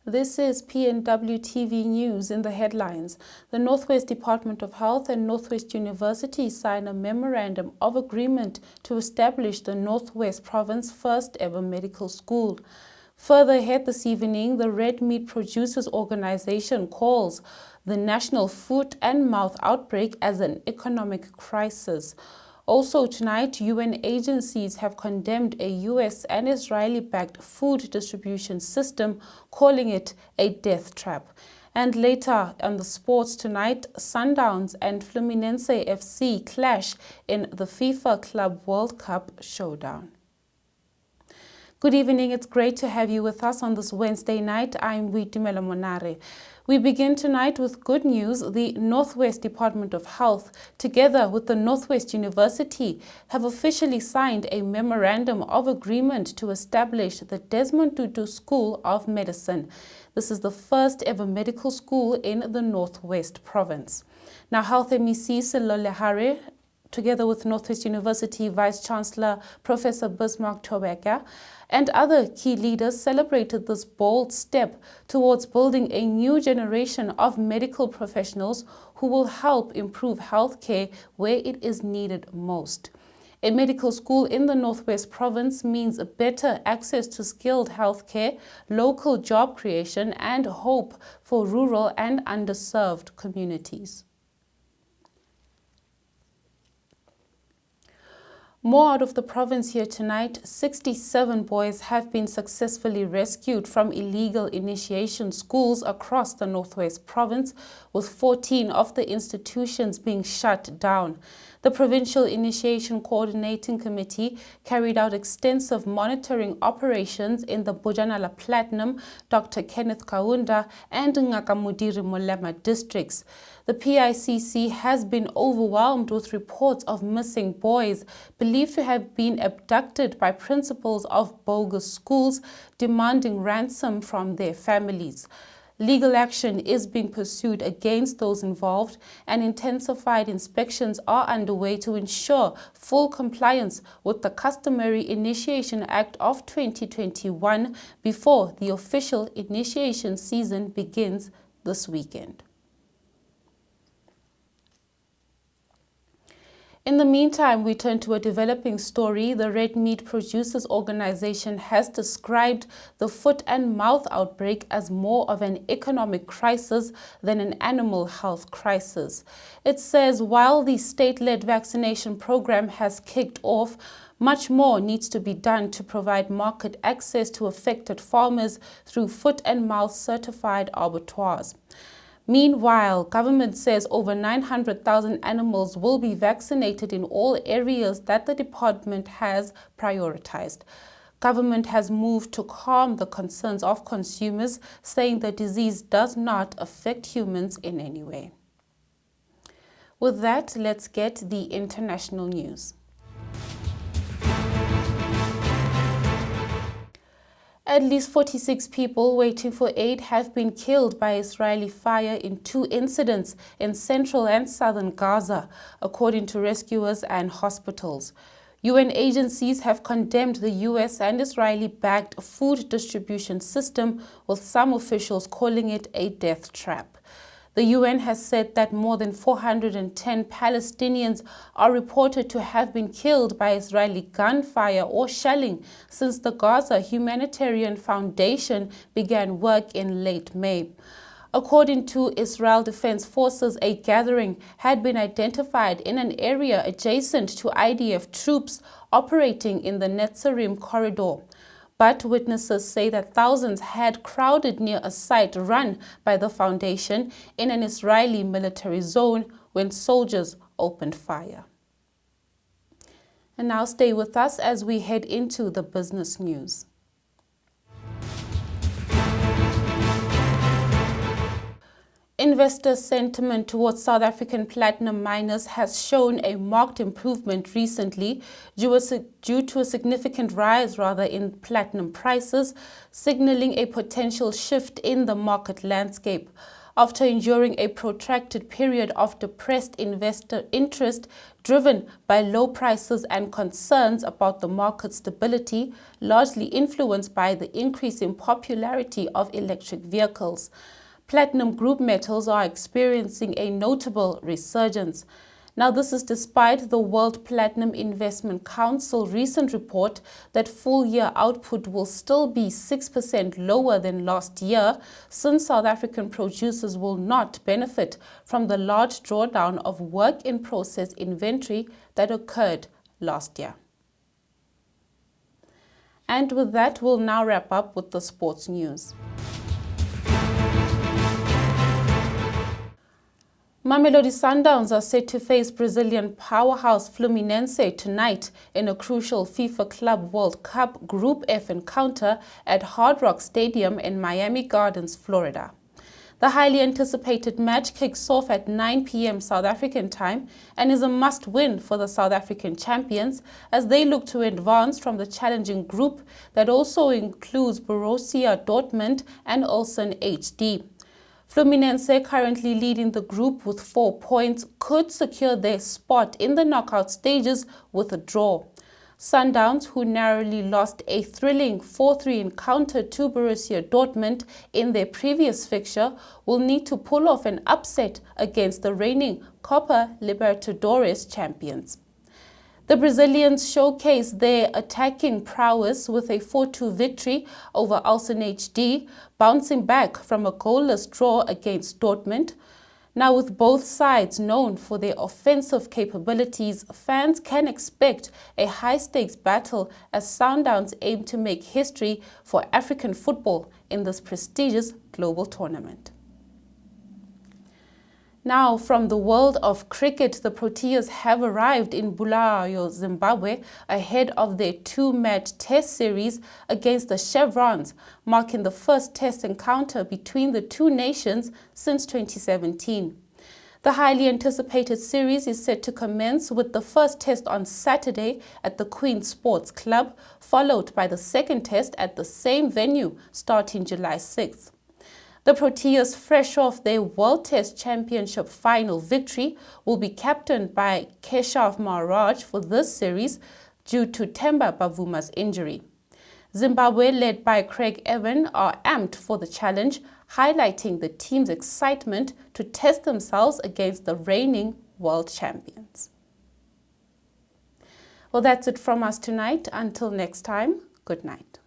This is PNW TV News in the headlines. The Northwest Department of Health and Northwest University sign a memorandum of agreement to establish the Northwest Province first ever medical school. Further ahead this evening, the Red Meat Producers Organization calls the national foot and mouth outbreak as an economic crisis. Also tonight, UN agencies have condemned a US and Israeli-backed food distribution system, calling it a death trap. And later on the sports tonight, Sundowns and Fluminense FC clash in the FIFA Club World Cup Showdown. Good evening, it's great to have you with us on this Wednesday night. I'm Boitumelo Monare. We begin tonight with good news. The Northwest Department of Health, together with the Northwest University, have officially signed a memorandum of agreement to establish the Desmond Tutu School of Medicine. This is the first ever medical school in the Northwest Province. Now, Health MEC Selolehare, together with Northwest University Vice-Chancellor Professor Bismarck and other key leaders, celebrated this bold step towards building a new generation of medical professionals who will help improve healthcare where it is needed most. A medical school in the Northwest Province means better access to skilled healthcare, local job creation, and hope for rural and underserved communities. More out of the province here tonight. 67 boys have been successfully rescued from illegal initiation schools across the Northwest Province, with 14 of the institutions being shut down. The Provincial Initiation Coordinating Committee carried out extensive monitoring operations in the Bojanala Platinum, Dr. Kenneth Kaunda, and Ngakamudiri Molema districts. The PICC has been overwhelmed with reports of missing boys believed to have been abducted by principals of bogus schools, demanding ransom from their families. Legal action is being pursued against those involved, and intensified inspections are underway to ensure full compliance with the customary Initiation Act of 2021 before the official initiation season begins this weekend. In the meantime, we turn to a developing story. The Red Meat Producers Organization has described the foot and mouth outbreak as more of an economic crisis than an animal health crisis. It says while the state-led vaccination program has kicked off, much more needs to be done to provide market access to affected farmers through foot and mouth certified abattoirs. Meanwhile, government says over 900,000 animals will be vaccinated in all areas that the department has prioritized. Government has moved to calm the concerns of consumers, saying the disease does not affect humans in any way. With that, let's get the international news. At least 46 people waiting for aid have been killed by Israeli fire in 2 incidents in central and southern Gaza, according to rescuers and hospitals. UN agencies have condemned the US and Israeli-backed food distribution system, with some officials calling it a death trap. The UN has said that more than 410 Palestinians are reported to have been killed by Israeli gunfire or shelling since the Gaza Humanitarian Foundation began work in late May. According to Israel Defense Forces, a gathering had been identified in an area adjacent to IDF troops operating in the Netzarim corridor. But witnesses say that thousands had crowded near a site run by the foundation in an Israeli military zone when soldiers opened fire. And now stay with us as we head into the business news. Investor sentiment towards South African platinum miners has shown a marked improvement recently due to a significant rise in platinum prices, signaling a potential shift in the market landscape. after enduring a protracted period of depressed investor interest driven by low prices and concerns about the market stability, largely influenced by the increase in popularity of electric vehicles. Platinum group metals are experiencing a notable resurgence. Now, this is despite the World Platinum Investment Council recent report that full-year output will still be 6% lower than last year, since South African producers will not benefit from the large drawdown of work-in-process inventory that occurred last year. And with that, we'll now wrap up with the sports news. Mamelodi Sundowns are set to face Brazilian powerhouse Fluminense tonight in a crucial FIFA Club World Cup Group F encounter at Hard Rock Stadium in Miami Gardens, Florida. The highly anticipated match kicks off at 9 p.m. South African time and is a must-win for the South African champions as they look to advance from the challenging group that also includes Borussia Dortmund and Ulsan HD. Fluminense, currently leading the group with 4 points, could secure their spot in the knockout stages with a draw. Sundowns, who narrowly lost a thrilling 4-3 encounter to Borussia Dortmund in their previous fixture, will need to pull off an upset against the reigning Copa Libertadores champions. The Brazilians showcased their attacking prowess with a 4-2 victory over Ulsan HD, bouncing back from a goalless draw against Dortmund. Now, with both sides known for their offensive capabilities, fans can expect a high-stakes battle as Sundowns aim to make history for African football in this prestigious global tournament. Now, from the world of cricket, the Proteas have arrived in Bulawayo, Zimbabwe, ahead of their 2-match test series against the Chevrons, marking the first test encounter between the two nations since 2017. The highly anticipated series is set to commence with the first test on Saturday at the Queen Sports Club, followed by the second test at the same venue starting July 6th. The Proteas, fresh off their World Test Championship final victory, will be captained by Keshav Maharaj for this series due to Themba Bavuma's injury. Zimbabwe, led by Craig Evan, are amped for the challenge, highlighting the team's excitement to test themselves against the reigning world champions. Well, that's it from us tonight. Until next time, good night.